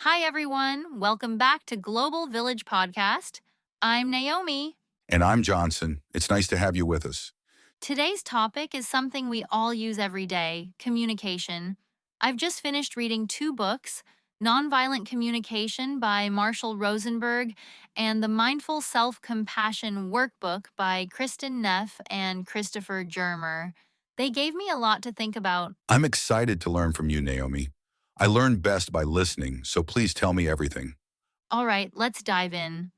Hi, everyone. Welcome back to Global Village Podcast. I'm Naomi. And I'm Johnson. It's nice to have you with us. Today's topic is something we all use every day communication. I've just finished reading two books Nonviolent Communication by Marshall Rosenberg and The Mindful Self Compassion Workbook by Kristen Neff and Christopher Germer. They gave me a lot to think about. I'm excited to learn from you, Naomi. I learn best by listening, so please tell me everything. All right, let's dive in.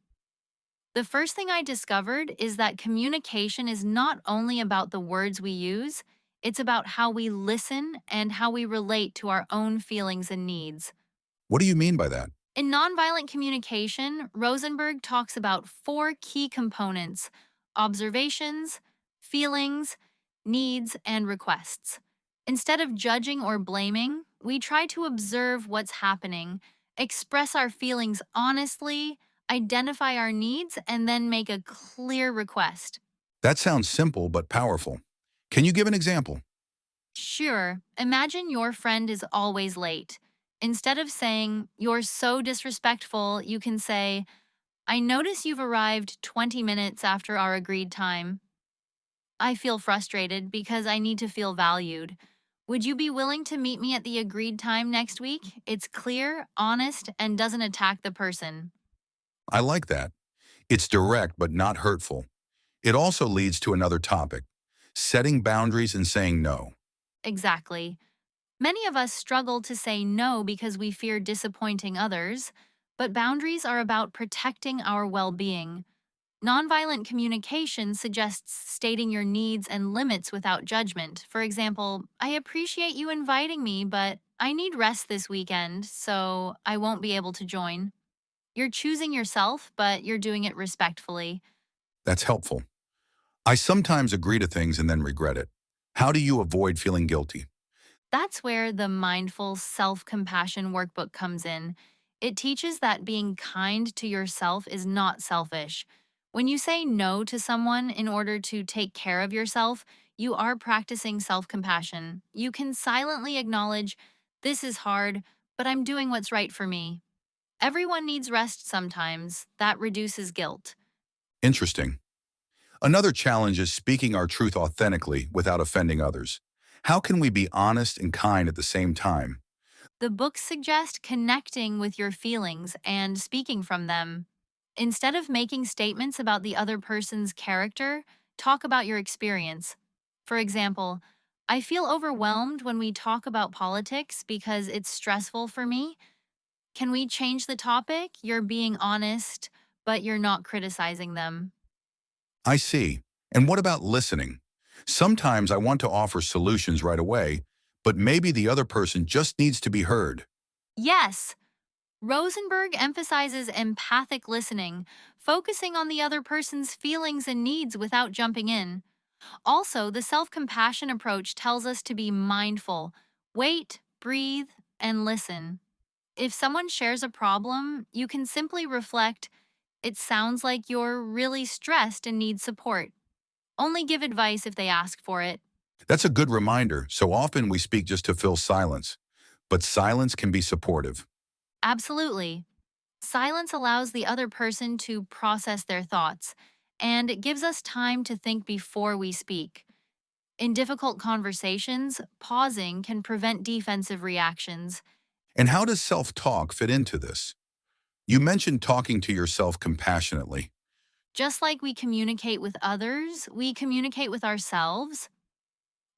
The first thing I discovered is that communication is not only about the words we use, it's about how we listen and how we relate to our own feelings and needs. What do you mean by that? In nonviolent communication, Rosenberg talks about four key components observations, feelings, needs, and requests. Instead of judging or blaming, we try to observe what's happening, express our feelings honestly, identify our needs, and then make a clear request. That sounds simple but powerful. Can you give an example? Sure, imagine your friend is always late. Instead of saying, "You're so disrespectful," you can say, "I notice you've arrived 20 minutes after our agreed time. I feel frustrated because I need to feel valued. Would you be willing to meet me at the agreed time next week?" It's clear, honest, and doesn't attack the person. I like that. It's direct but not hurtful. It also leads to another topic, setting boundaries and saying no. Exactly. Many of us struggle to say no because we fear disappointing others, but boundaries are about protecting our well being. Nonviolent communication suggests stating your needs and limits without judgment. For example, "I appreciate you inviting me, but I need rest this weekend, so I won't be able to join." You're choosing yourself, but you're doing it respectfully. That's helpful. I sometimes agree to things and then regret it. How do you avoid feeling guilty? That's where the mindful self compassion workbook comes in. It teaches that being kind to yourself is not selfish. When you say no to someone in order to take care of yourself, you are practicing self compassion. You can silently acknowledge, "This is hard, but I'm doing what's right for me." Everyone needs rest sometimes. That reduces guilt. Interesting. Another challenge is speaking our truth authentically without offending others. How can we be honest and kind at the same time? The books suggest connecting with your feelings and speaking from them. Instead of making statements about the other person's character, talk about your experience. For example, "I feel overwhelmed when we talk about politics because it's stressful for me. Can we change the topic? You're being honest, but you're not criticizing them." I see. And what about listening? Sometimes I want to offer solutions right away, but maybe the other person just needs to be heard. Yes, Rosenberg emphasizes empathic listening, focusing on the other person's feelings and needs without jumping in. Also, the self compassion approach tells us to be mindful, wait, breathe, and listen. If someone shares a problem, you can simply reflect, "It sounds like you're really stressed and need support." Only give advice if they ask for it. That's a good reminder. So often we speak just to fill silence, but silence can be supportive. Absolutely. Silence allows the other person to process their thoughts, and it gives us time to think before we speak. In difficult conversations, pausing can prevent defensive reactions. And how does self-talk fit into this? You mentioned talking to yourself compassionately. Just like we communicate with others, we communicate with ourselves.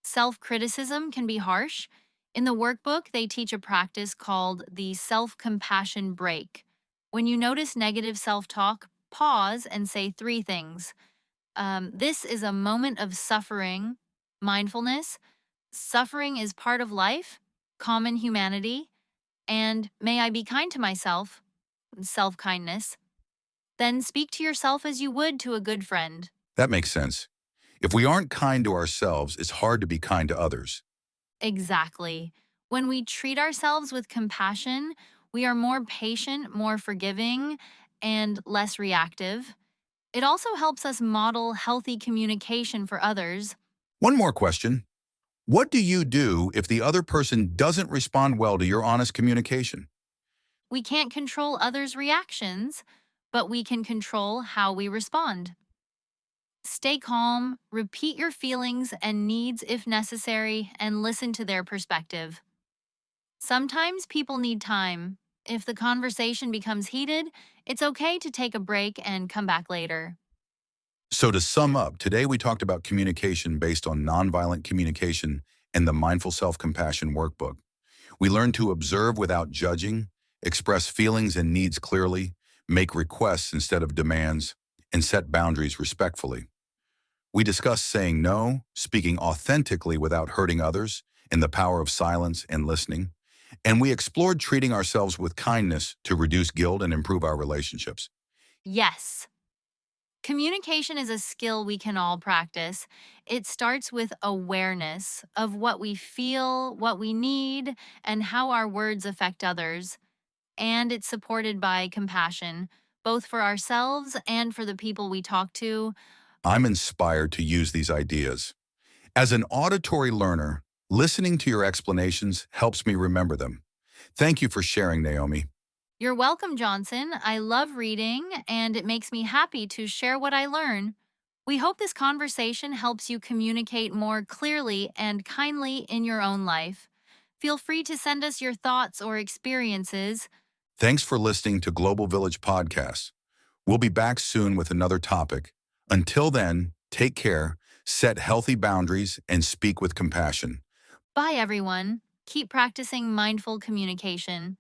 Self criticism can be harsh. In the workbook, they teach a practice called the self compassion break. When you notice negative self talk, pause and say three things. This is a moment of suffering, mindfulness. Suffering is part of life, common humanity. And may I be kind to myself, self kindness. Then speak to yourself as you would to a good friend. That makes sense. If we aren't kind to ourselves, it's hard to be kind to others. Exactly. When we treat ourselves with compassion, we are more patient, more forgiving, and less reactive. It also helps us model healthy communication for others. One more question. What do you do if the other person doesn't respond well to your honest communication? We can't control others' reactions, but we can control how we respond. Stay calm, repeat your feelings and needs if necessary, and listen to their perspective. Sometimes people need time. If the conversation becomes heated, it's okay to take a break and come back later. So to sum up, today we talked about communication based on nonviolent communication and the Mindful Self-Compassion Workbook. We learned to observe without judging, express feelings and needs clearly, make requests instead of demands, and set boundaries respectfully. We discussed saying no, speaking authentically without hurting others, and the power of silence and listening. And we explored treating ourselves with kindness to reduce guilt and improve our relationships. Yes, communication is a skill we can all practice. It starts with awareness of what we feel, what we need, and how our words affect others. And it's supported by compassion, both for ourselves and for the people we talk to. I'm inspired to use these ideas. As an auditory learner, listening to your explanations helps me remember them. Thank you for sharing, Naomi. You're welcome, Johnson. I love reading, and it makes me happy to share what I learn. We hope this conversation helps you communicate more clearly and kindly in your own life. Feel free to send us your thoughts or experiences. Thanks for listening to Global Village Podcast. We'll be back soon with another topic. Until then, take care, set healthy boundaries, and speak with compassion. Bye, everyone. Keep practicing mindful communication.